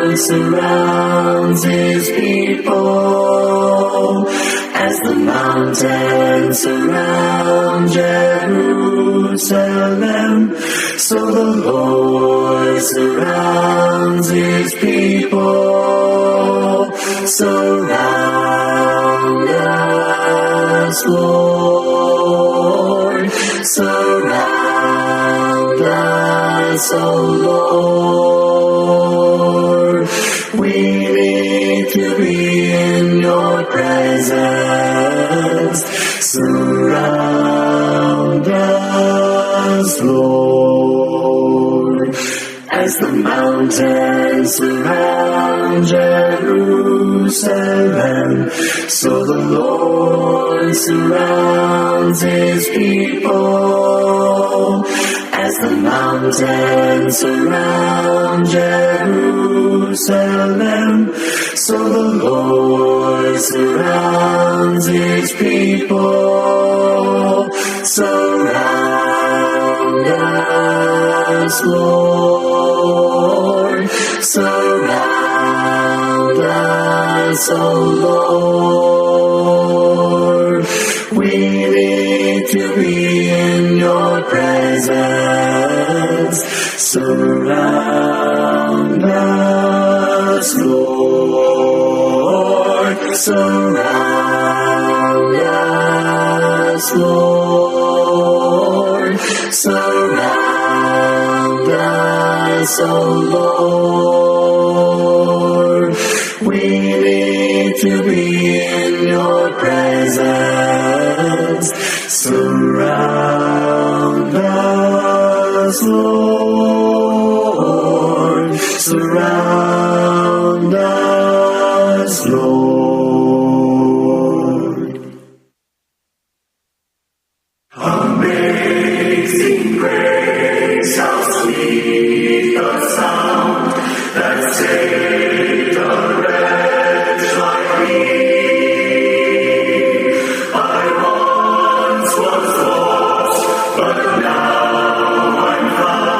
Lord surrounds his people, as the mountains surround Jerusalem, so the Lord surrounds his people. Surround us, Lord, surround us, O Lord. We need to be in your presence. Surround us, Lord, as the mountains surround Jerusalem, so the Lord surrounds his people, as the mountains surround Jerusalem, so the Lord surrounds his people. Surround us, Lord, surround us, O Lord. We need to be in your presence. Surround us, Lord, surround us, Lord, surround us, O Lord. We need to be in your presence. Surround us, Lord, surround us, Lord. Amazing grace, how sweet the sound that saved a wretch like me. I once was lost, but now I'm found.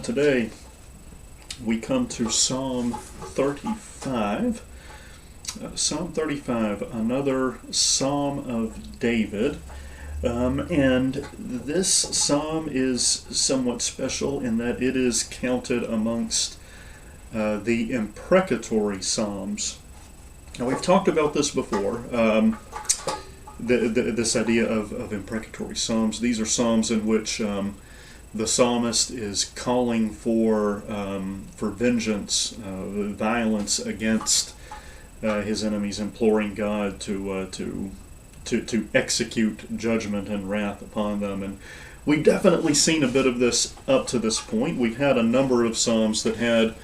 and today we come to Psalm 35. Psalm 35, another Psalm of David. And this psalm is somewhat special in that it is counted amongst the imprecatory psalms. Now, we've talked about this before, this idea of imprecatory psalms. These are psalms in which the psalmist is calling for vengeance, violence against his enemies, imploring God to execute judgment and wrath upon them. And we've definitely seen a bit of this up to this point. We've had a number of psalms that had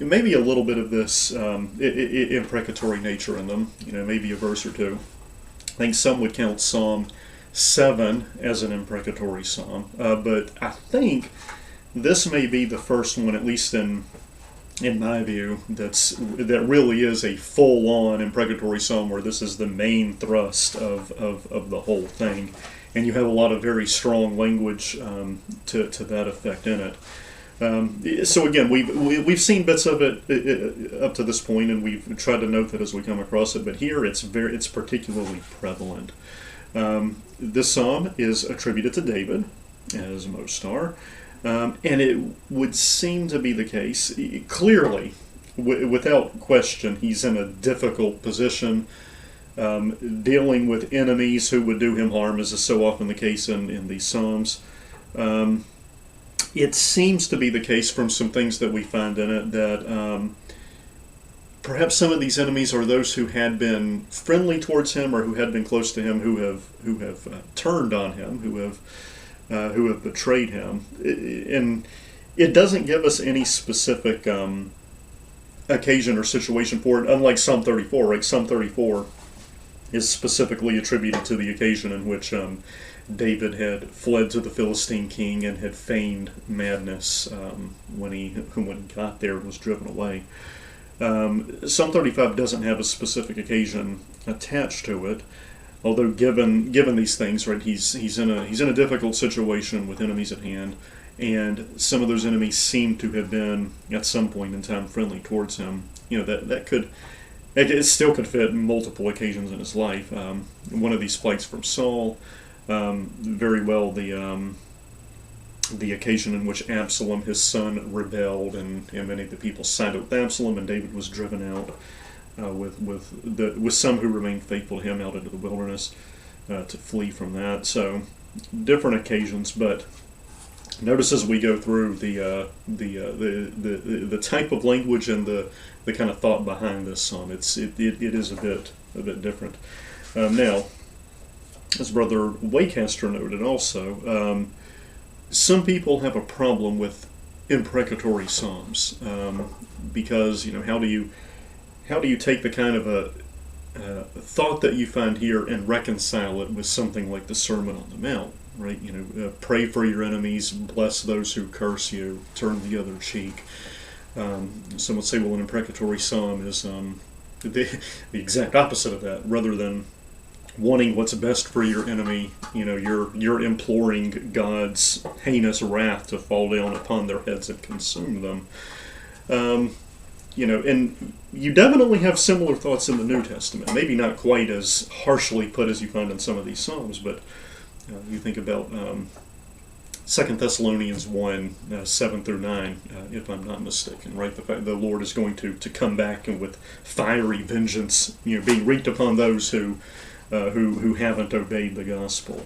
maybe a little bit of this imprecatory nature in them, maybe a verse or two. I think some would count Psalm 7 as an imprecatory psalm, but I think this may be the first one, at least in my view, that really is a full-on imprecatory psalm where this is the main thrust of the whole thing, and you have a lot of very strong language to that effect in it. So again, we've seen bits of it up to this point, and we've tried to note that as we come across it. But here, it's particularly prevalent. This psalm is attributed to David, as most are, and it would seem to be the case. Clearly, without question, he's in a difficult position, dealing with enemies who would do him harm, as is so often the case in these psalms. It seems to be the case from some things that we find in it that perhaps some of these enemies are those who had been friendly towards him or who had been close to him, who have turned on him, who have betrayed him. And it doesn't give us any specific occasion or situation for it, unlike Psalm 34. Right? Psalm 34 is specifically attributed to the occasion in which David had fled to the Philistine king and had feigned madness when he got there and was driven away. Psalm 35 doesn't have a specific occasion attached to it, although given these things, right, he's in a difficult situation with enemies at hand, and some of those enemies seem to have been at some point in time friendly towards him. It still could fit multiple occasions in his life. One of these flights from Saul. Very well the occasion in which Absalom, his son, rebelled, and many of the people sided with Absalom, and David was driven out with some who remained faithful to him out into the wilderness to flee from that. So different occasions, but notice as we go through the type of language and the kind of thought behind this psalm. It is a bit different. Now, as Brother Waycaster noted also, some people have a problem with imprecatory psalms because how do you take the kind of a thought that you find here and reconcile it with something like the Sermon on the Mount, right? Pray for your enemies, bless those who curse you, turn the other cheek. Some would say, well, an imprecatory psalm is the exact opposite of that. Rather than wanting what's best for your enemy, you're imploring God's heinous wrath to fall down upon their heads and consume them. And you definitely have similar thoughts in the New Testament. Maybe not quite as harshly put as you find in some of these psalms, but you think about 2 Thessalonians 1, 7 through 9, if I'm not mistaken, right? The fact the Lord is going to come back and with fiery vengeance, being wreaked upon those who haven't obeyed the gospel.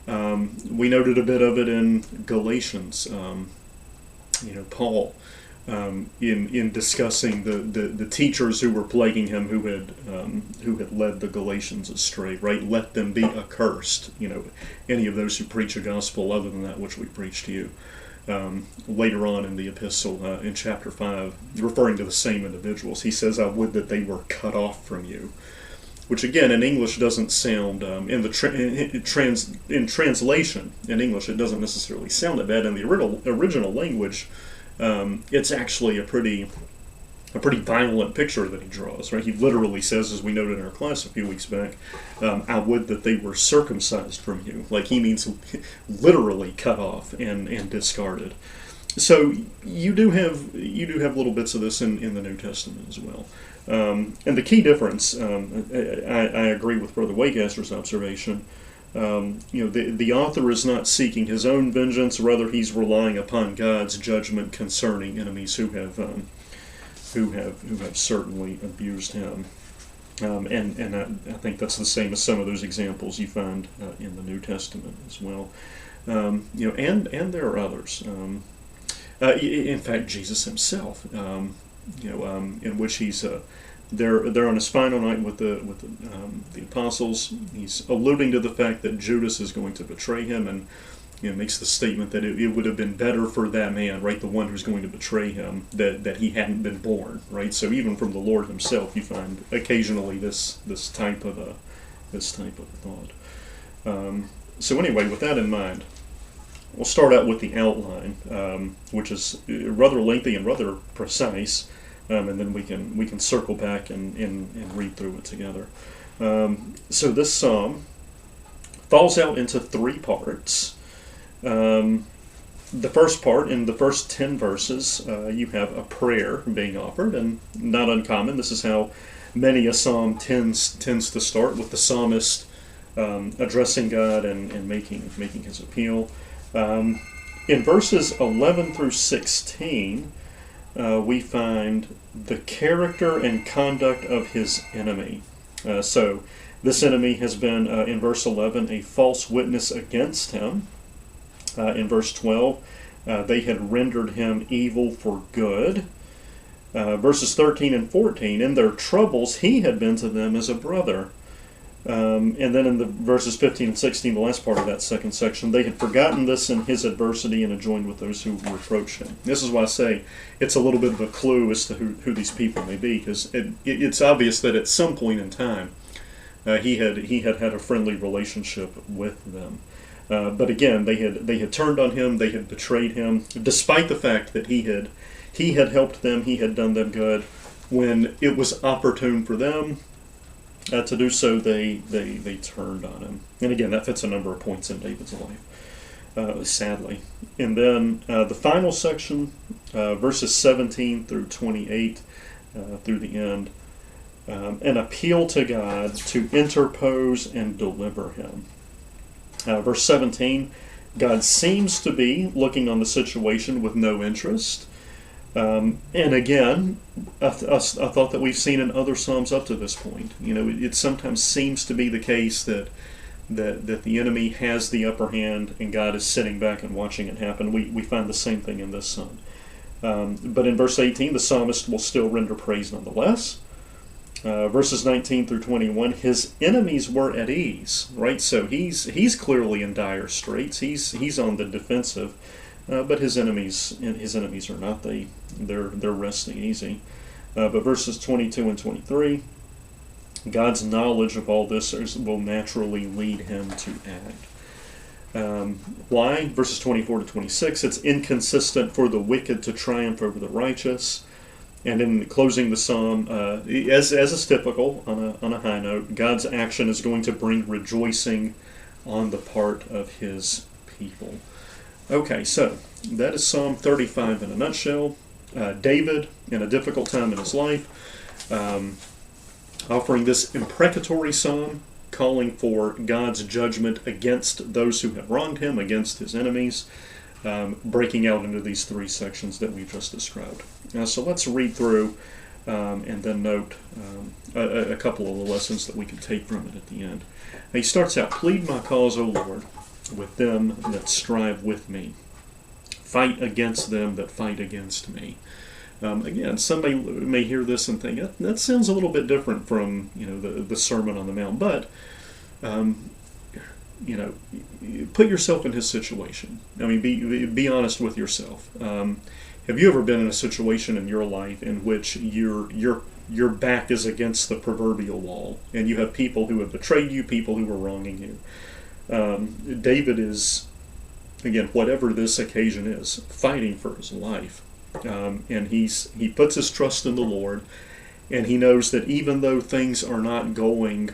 We noted a bit of it in Galatians. Paul, in discussing the teachers who were plaguing him, who had led the Galatians astray. Right, let them be accursed. Any of those who preach a gospel other than that which we preach to you. Later on in the epistle, in chapter 5, referring to the same individuals, he says, "I would that they were cut off from you." Which again in English doesn't sound in translation in English it doesn't necessarily sound that bad. In the original language, it's actually a pretty violent picture that he draws. Right, he literally says, as we noted in our class a few weeks back, "I would that they were circumcised from you." Like he means literally cut off and discarded. So you do have little bits of this in the New Testament as well. And the key difference, I agree with Brother Waycaster's observation. The author is not seeking his own vengeance; rather, he's relying upon God's judgment concerning enemies who have certainly abused him. And I think that's the same as some of those examples you find in the New Testament as well. And there are others. In fact, Jesus himself, in which he's they're on his final night with the apostles. He's alluding to the fact that Judas is going to betray him, and makes the statement that it would have been better for that man, right, the one who's going to betray him, that he hadn't been born, right. So even from the Lord himself, you find occasionally this type of thought. So anyway, with that in mind, we'll start out with the outline, which is rather lengthy and rather precise, and then we can circle back and read through it together. So this psalm falls out into three parts. The first part, in the first 10 verses, you have a prayer being offered, and not uncommon. This is how many a psalm tends to start, with the psalmist addressing God and making his appeal. In verses 11 through 16, we find the character and conduct of his enemy. So this enemy has been, in verse 11, a false witness against him. In verse 12, they had rendered him evil for good. Verses 13 and 14, in their troubles he had been to them as a brother. And then in the verses 15 and 16, the last part of that second section, they had forgotten this in his adversity and had joined with those who reproached him. This is why I say it's a little bit of a clue as to who these people may be, because it's obvious that at some point in time he had a friendly relationship with them. But again, they had turned on him, they had betrayed him, despite the fact that he had helped them, he had done them good. When it was opportune for them to do so, they turned on him. And again, that fits a number of points in David's life, sadly. And then the final section, verses 17 through 28, through the end, an appeal to God to interpose and deliver him. Verse 17, God seems to be looking on the situation with no interest. And again, a thought that we've seen in other Psalms up to this point. It sometimes seems to be the case that the enemy has the upper hand and God is sitting back and watching it happen. We find the same thing in this psalm. But in verse 18, the psalmist will still render praise nonetheless. Verses 19 through 21, his enemies were at ease, right? So he's clearly in dire straits. He's on the defensive. But his enemies are not. They're resting easy. But verses 22 and 23, God's knowledge of all this will naturally lead him to act. Why? Verses 24 to 26, it's inconsistent for the wicked to triumph over the righteous. And in closing the psalm, as is typical on a high note, God's action is going to bring rejoicing on the part of his people. Okay, so that is Psalm 35 in a nutshell. David, in a difficult time in his life, offering this imprecatory psalm, calling for God's judgment against those who have wronged him, against his enemies, breaking out into these three sections that we've just described. So let's read through and then note a couple of the lessons that we can take from it at the end. He starts out, plead my cause, O Lord, with them that strive with me. Fight against them that fight against me. Again, somebody may hear this and think, that sounds a little bit different from the Sermon on the Mount, but put yourself in his situation. I mean, be honest with yourself. Have you ever been in a situation in your life in which your back is against the proverbial wall, and you have people who have betrayed you, people who are wronging you? David is, again, whatever this occasion is, fighting for his life. And he puts his trust in the Lord, and he knows that even though things are not going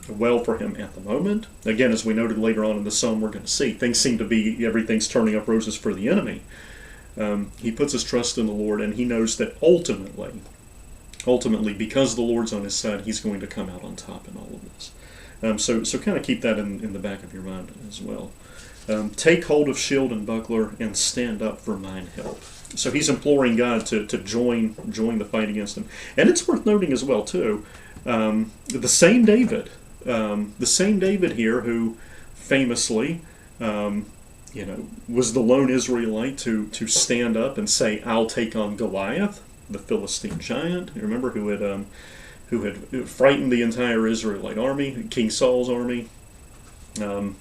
well for him at the moment, again, as we noted later on in the psalm, we're going to see, things seem to be, everything's turning up roses for the enemy. He puts his trust in the Lord, and he knows that ultimately, because the Lord's on his side, he's going to come out on top in all of this. So kind of keep that in the back of your mind as well. Take hold of shield and buckler and stand up for mine help. So he's imploring God to join the fight against him. And it's worth noting as well, too, the same David here who famously, was the lone Israelite to stand up and say, "I'll take on Goliath," the Philistine giant. You remember who had frightened the entire Israelite army, King Saul's army. No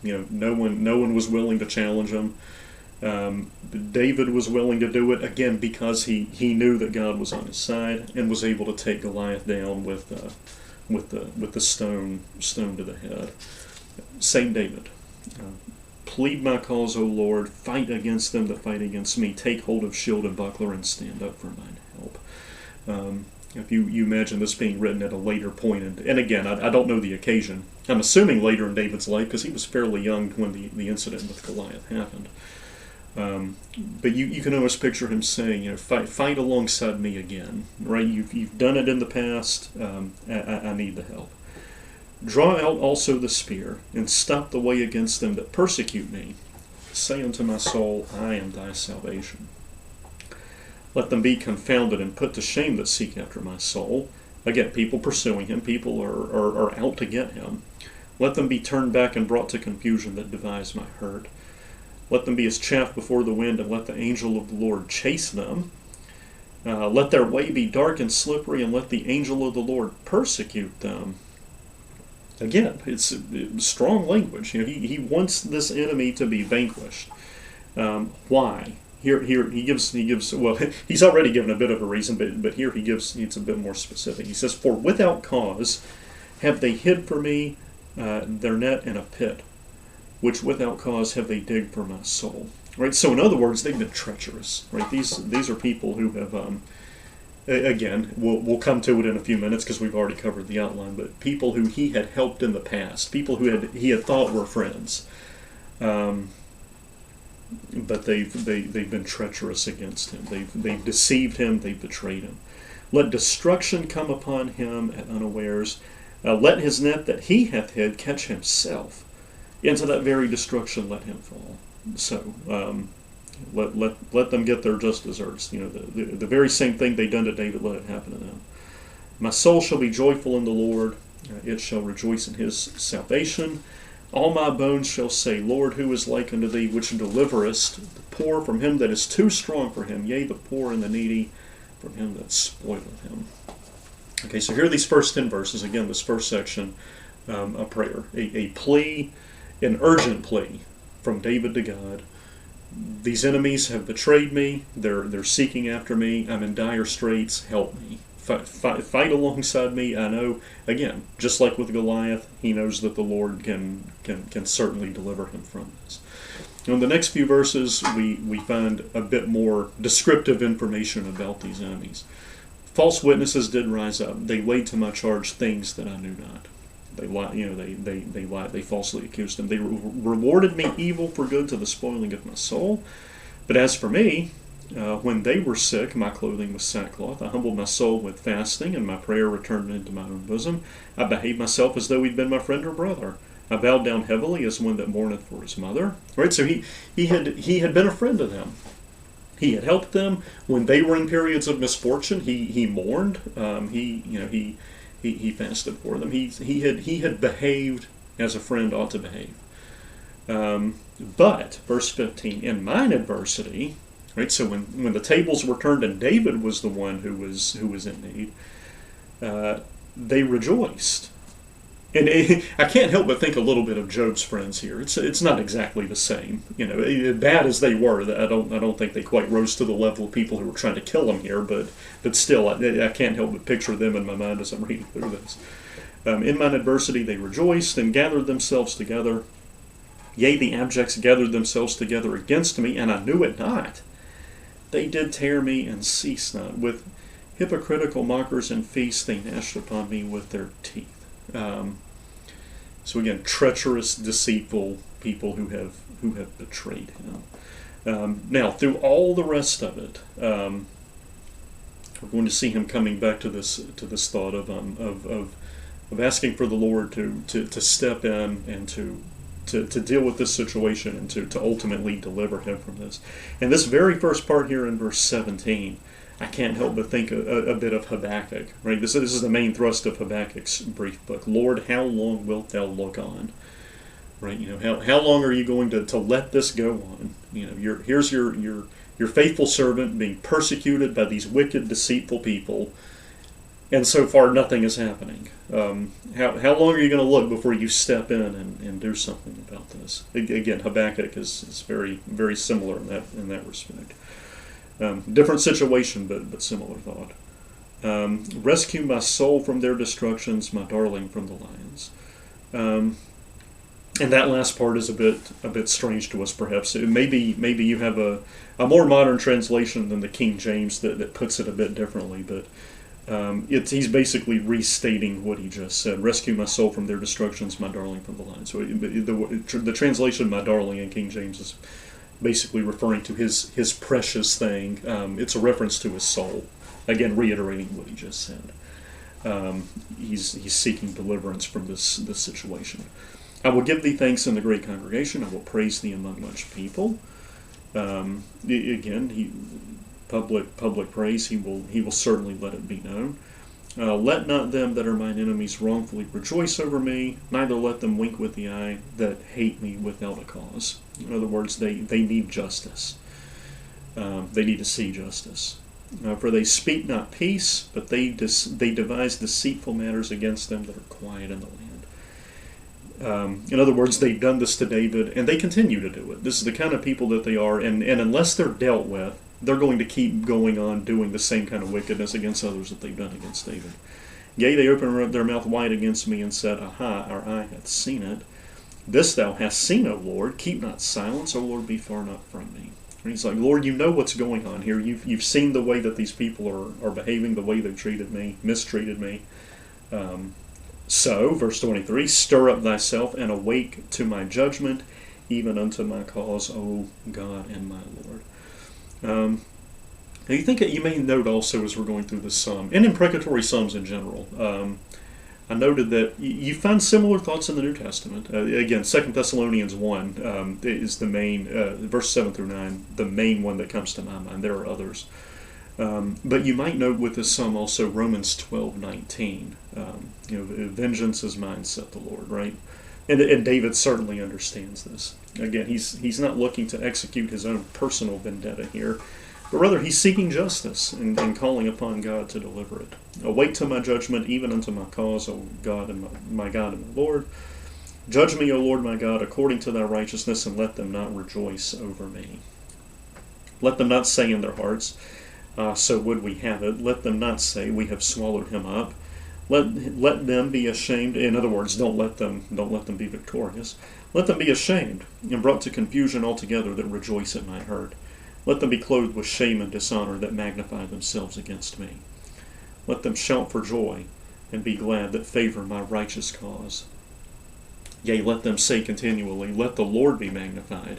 one was willing to challenge him. David was willing to do it again because he knew that God was on his side and was able to take Goliath down with the stone to the head. Same David. Plead my cause, O Lord. Fight against them that fight against me. Take hold of shield and buckler and stand up for mine help. If you imagine this being written at a later point, and again, I don't know the occasion. I'm assuming later in David's life because he was fairly young when the incident with Goliath happened. But you can almost picture him saying, fight alongside me again, right? You've done it in the past. I need the help. Draw out also the spear, and stop the way against them that persecute me. Say unto my soul, I am thy salvation. Let them be confounded and put to shame that seek after my soul. Again, people pursuing him, people are out to get him. Let them be turned back and brought to confusion that devise my hurt. Let them be as chaff before the wind, and let the angel of the Lord chase them. Let their way be dark and slippery, and let the angel of the Lord persecute them. Again, it's strong language. He wants this enemy to be vanquished. Why? Here he gives. Well, he's already given a bit of a reason, but here it's a bit more specific. He says, "For without cause have they hid for me their net in a pit, which without cause have they digged for my soul." Right. So in other words, they've been treacherous. Right. These are people who have. Again, we'll come to it in a few minutes because we've already covered the outline. But people who he had helped in the past, people who he had thought were friends, but they've been treacherous against him. They've deceived him. They've betrayed him. Let destruction come upon him at unawares. Let his net that he hath hid catch himself. Into that very destruction let him fall. So. Let them get their just deserts. The very same thing they done to David, let it happen to them. My soul shall be joyful in the Lord. It shall rejoice in his salvation. All my bones shall say, Lord, who is like unto thee, which deliverest the poor from him that is too strong for him, yea, the poor and the needy from him that spoileth him. Okay, so here are these first 10 verses. Again, this first section, a prayer, a plea, an urgent plea from David to God. These enemies have betrayed me. They're seeking after me. I'm in dire straits. Help me. Fight alongside me. I know, again, just like with Goliath, he knows that the Lord can certainly deliver him from this. In the next few verses, we find a bit more descriptive information about these enemies. False witnesses did rise up. They laid to my charge things that I knew not. They lied, they lied, they falsely accused him. They rewarded me evil for good to the spoiling of my soul. But as for me, when they were sick, my clothing was sackcloth. I humbled my soul with fasting, and my prayer returned into my own bosom. I behaved myself as though he'd been my friend or brother. I bowed down heavily as one that mourneth for his mother. Right, so he had been a friend to them. He had helped them when they were in periods of misfortune. He mourned. He fasted for them. He had behaved as a friend ought to behave. But verse 15, in mine adversity, right? So when the tables were turned and David was the one who was in need, they rejoiced. And I can't help but think a little bit of Job's friends here. It's not exactly the same. Bad as they were, I don't think they quite rose to the level of people who were trying to kill him here. But still, I can't help but picture them in my mind as I'm reading through this. In mine adversity they rejoiced and gathered themselves together. Yea, the abjects gathered themselves together against me, and I knew it not. They did tear me and cease not. With hypocritical mockers and feasts they gnashed upon me with their teeth. So again, treacherous, deceitful people who have betrayed him. Now, through all the rest of it, we're going to see him coming back to this thought of asking for the Lord to step in and to deal with this situation and to ultimately deliver him from this. And this very first part here in verse 17, I can't help but think a bit of Habakkuk. Right? This is the main thrust of Habakkuk's brief book. Lord, how long wilt thou look on? Right? How long are you going to let this go on? Here's your faithful servant being persecuted by these wicked, deceitful people, and so far nothing is happening. How long are you going to look before you step in and do something about this? Again, Habakkuk is very, very similar in that respect. Different situation, but similar thought. Rescue my soul from their destructions, my darling from the lions. And that last part is a bit strange to us, perhaps. Maybe you have a more modern translation than the King James that puts it a bit differently, but he's basically restating what he just said. Rescue my soul from their destructions, my darling from the lions. So the translation "my darling" in King James is basically referring to his precious thing. It's a reference to his soul. Again, reiterating what he just said. He's seeking deliverance from this situation. I will give thee thanks in the great congregation. I will praise thee among much people. Again, public praise. He will certainly let it be known. Let not them that are mine enemies wrongfully rejoice over me, neither let them wink with the eye that hate me without a cause. In other words, they need justice. They need to see justice. For they speak not peace, but they devise deceitful matters against them that are quiet in the land. In other words, they've done this to David, and they continue to do it. This is the kind of people that they are, and unless they're dealt with, they're going to keep going on doing the same kind of wickedness against others that they've done against David. Yea, they opened their mouth wide against me and said, Aha, our eye hath seen it. This thou hast seen, O Lord. Keep not silence, O Lord, be far not from me. And he's like, Lord, you know what's going on here. You've seen the way that these people are behaving, the way they've treated me, mistreated me. So, verse 23, stir up thyself and awake to my judgment, even unto my cause, O God and my Lord. You may note also as we're going through this psalm, and in precatory psalms in general, I noted that you find similar thoughts in the New Testament. Again, 2 Thessalonians 1 is the main, verse 7 through 9, the main one that comes to my mind. There are others. But you might note with this psalm also Romans 12:19. Vengeance is mine, saith the Lord, right? And David certainly understands this. Again, he's not looking to execute his own personal vendetta here, but rather he's seeking justice and calling upon God to deliver it. Awake to my judgment, even unto my cause, O God and my God and my Lord. Judge me, O Lord my God, according to thy righteousness, and let them not rejoice over me. Let them not say in their hearts, so would we have it. Let them not say, we have swallowed him up. Let them be ashamed. In other words, don't let them be victorious. Let them be ashamed and brought to confusion altogether that rejoice at my hurt. Let them be clothed with shame and dishonor that magnify themselves against me. Let them shout for joy and be glad that favor my righteous cause. Yea, let them say continually, let the Lord be magnified,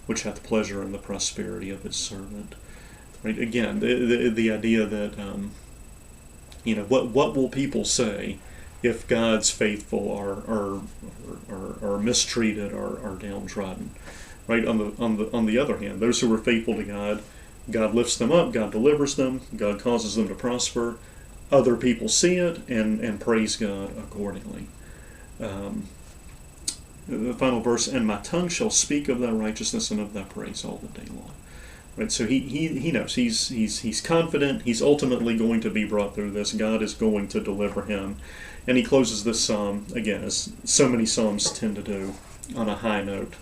which hath pleasure in the prosperity of his servant. Right? Again, the idea that what will people say if God's faithful are mistreated or are downtrodden? Right? On the other hand, those who are faithful to God, God lifts them up, God delivers them, God causes them to prosper. Other people see it and praise God accordingly. The final verse, and my tongue shall speak of thy righteousness and of thy praise all the day long. Right, so he knows, he's confident, he's ultimately going to be brought through this. God is going to deliver him. And he closes this psalm, again, as so many psalms tend to do, on a high note,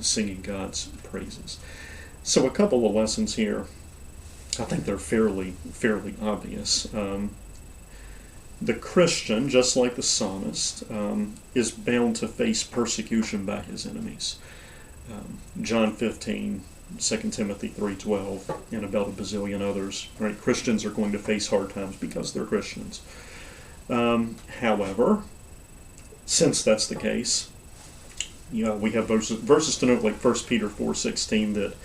singing God's praises. So a couple of lessons here. I think they're fairly obvious. The Christian, just like the psalmist, is bound to face persecution by his enemies. John 15, 2 Timothy 3:12, and about a bazillion others. Right? Christians are going to face hard times because they're Christians. However, since that's the case, we have verses to note like 1 Peter 4:16 that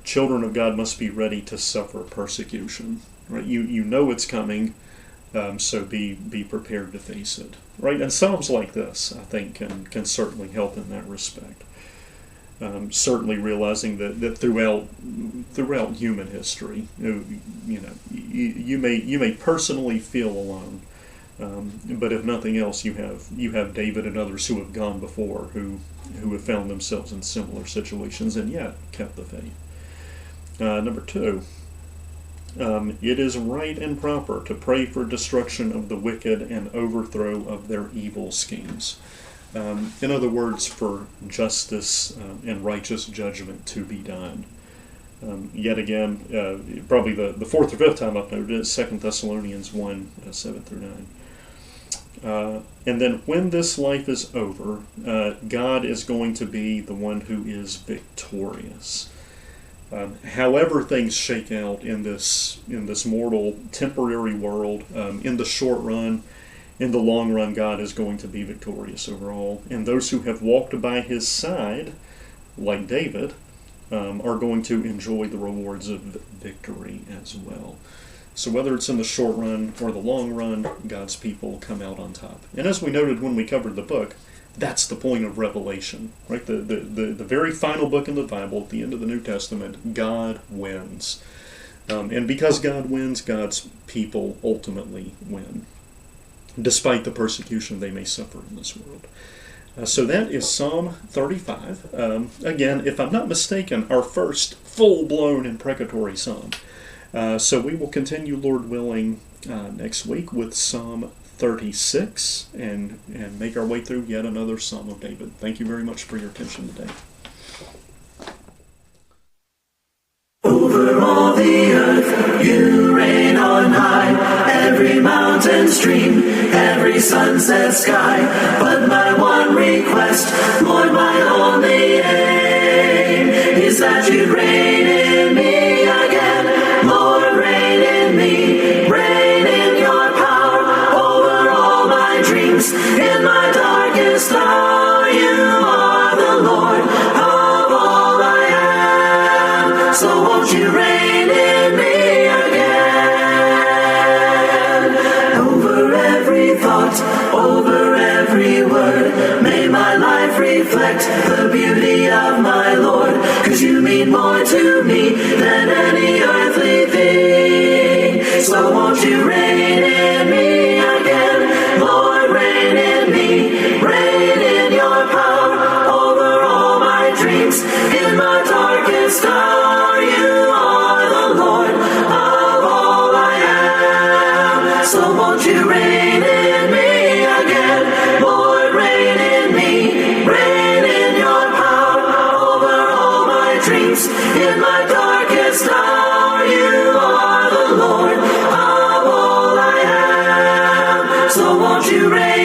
children of God must be ready to suffer persecution. Right? You know it's coming, so be prepared to face it. Right? And Psalms like this, I think, can certainly help in that respect. Certainly realizing that throughout human history, you may personally feel alone, but if nothing else, you have David and others who have gone before, who have found themselves in similar situations and yet kept the faith. Number 2, it is right and proper to pray for destruction of the wicked and overthrow of their evil schemes. In other words, for justice and righteous judgment to be done. Yet again, probably the fourth or fifth time I've noted it, 2 Thessalonians 1, 7 through 9. And then when this life is over, God is going to be the one who is victorious. However things shake out in this mortal, temporary world, in the short run, in the long run, God is going to be victorious over all. And those who have walked by his side, like David, are going to enjoy the rewards of victory as well. So whether it's in the short run or the long run, God's people come out on top. And as we noted when we covered the book, that's the point of Revelation, right? The very final book in the Bible, at the end of the New Testament, God wins. And because God wins, God's people ultimately win, despite the persecution they may suffer in this world. So that is Psalm 35. Again, if I'm not mistaken, our first full-blown imprecatory psalm. So we will continue, Lord willing, next week with Psalm 36 and make our way through yet another Psalm of David. Thank you very much for your attention today. Over all the earth, you reign on high, every mountain stream, every sunset sky. But my one request, Lord, my only aim, is that you reign in me again. Lord, reign in me, reign in your power, over all my dreams, in my darkest hour. You are the Lord of all I am, so won't you reign in me again? Over every thought, over every word, may my life reflect the beauty of my Lord, 'cause you mean more to me than any earthly thing. So won't you reign in me again? Lord, reign in me, reign in your power, over all my dreams, in my darkest hour. You are the Lord of all I am, so won't you reign in me again? Lord, reign in me, reign in your power, over all my dreams, in my darkest hour. You are the Lord of all I am, so won't you reign